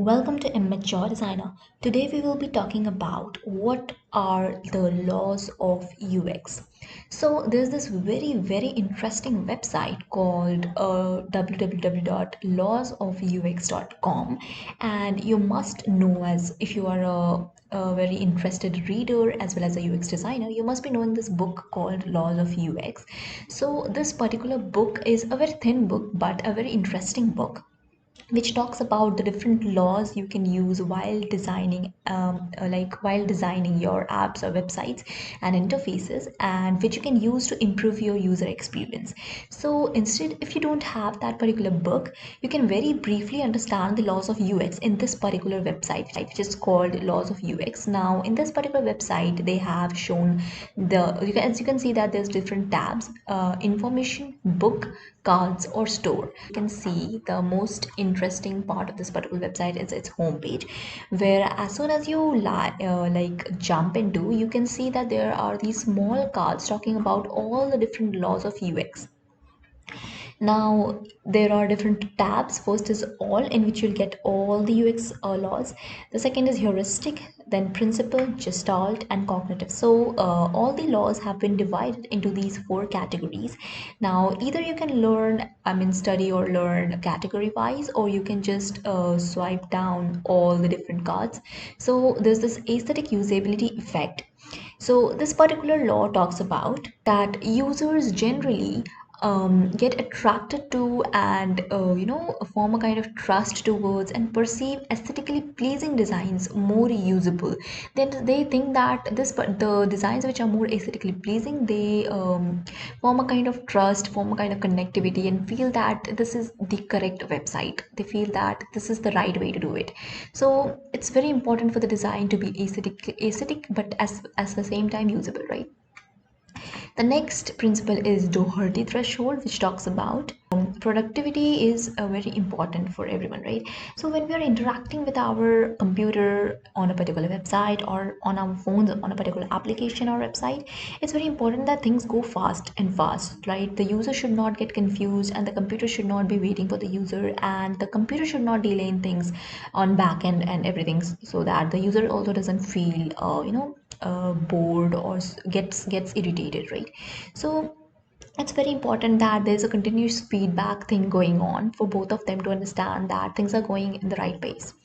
Welcome to Immature Designer. Today we will be talking about what are the laws of UX. So there's this very interesting website called www.lawsofux.com, and you must know, as if you are a very interested reader as well as a UX designer, you must be knowing this book called Laws of UX. So this particular book is a very thin book but a very interesting book which talks about the different laws you can use while designing while designing your apps or websites and interfaces, and which you can use to improve your user experience. So instead, if you don't have that particular book, you can very briefly understand the laws of UX in this particular website, which is called Laws of UX. Now in this particular website, they have shown as you can see that there's different tabs: information, book, cards, or store. You can see the most interesting part of this particular website is its homepage, where as soon as you jump into, you can see that there are these small cards talking about all the different laws of UX. Now, there are different tabs. First is all, in which you'll get all the UX laws. The second is heuristic, then principle, gestalt, and cognitive. So, all the laws have been divided into these four categories. Now, either you can study or learn category wise, or you can just swipe down all the different cards. So, there's this aesthetic usability effect. So this particular law talks about that users generally get attracted to and form a kind of trust towards and perceive aesthetically pleasing designs more usable. Then they think that the designs which are more aesthetically pleasing, they form a kind of trust, form a kind of connectivity, and feel that this is the correct website. They feel that this is the right way to do it. So it's very important for the design to be aesthetic, but as the same time usable, right? The next principle is Doherty threshold, which talks about productivity is very important for everyone, right? So when we are interacting with our computer on a particular website or on our phones on a particular application or website, it's very important that things go fast, right? The user should not get confused, and the computer should not be waiting for the user, and the computer should not delay in things on back end and everything, so that the user also doesn't feel bored or gets irritated, right? So it's very important that there's a continuous feedback thing going on for both of them to understand that things are going in the right pace.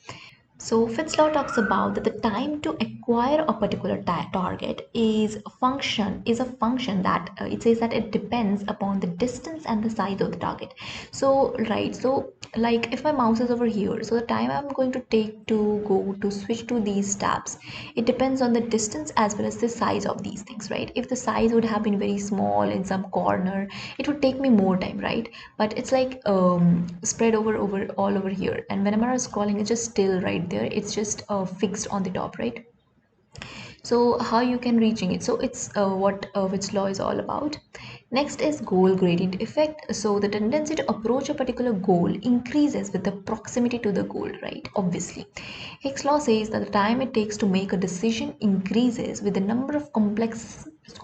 So Fitts law talks about that the time to acquire a particular target is a function that it says that it depends upon the distance and the size of the target. So right, so like if my mouse is over here, so the time I'm going to take to go to switch to these tabs, it depends on the distance as well as the size of these things, right? If the size would have been very small in some corner, it would take me more time, right? But it's like spread over all over here, and whenever I'm scrolling, it's just still right there. It's just fixed on the top, right? So how you can reaching it, so it's what which law is all about. Next is goal gradient effect. So the tendency to approach a particular goal increases with the proximity to the goal, right? Obviously, Hicks law says that the time it takes to make a decision increases with the number of complex. So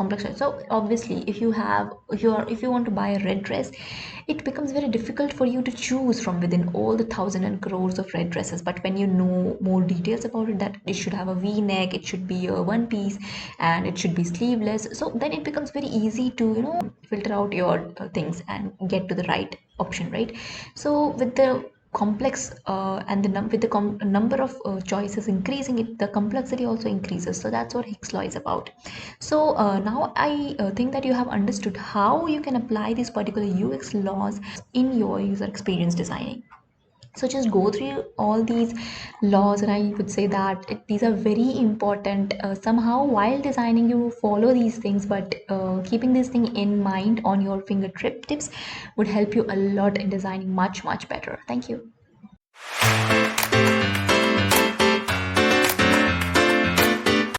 obviously, if you want to buy a red dress, it becomes very difficult for you to choose from within all the thousand and crores of red dresses. But when you know more details about it, that it should have a v-neck, it should be a one piece, and it should be sleeveless, so then it becomes very easy to filter out your things and get to the right option, right? So with the complex and with the number of choices increasing, it the complexity also increases. So that's what Hicks law is about. So now I think that you have understood how you can apply these particular UX laws in your user experience designing. So just go through all these laws, and I would say that these are very important. Somehow while designing, you follow these things, but keeping this thing in mind on your fingertip tips would help you a lot in designing much better. Thank you.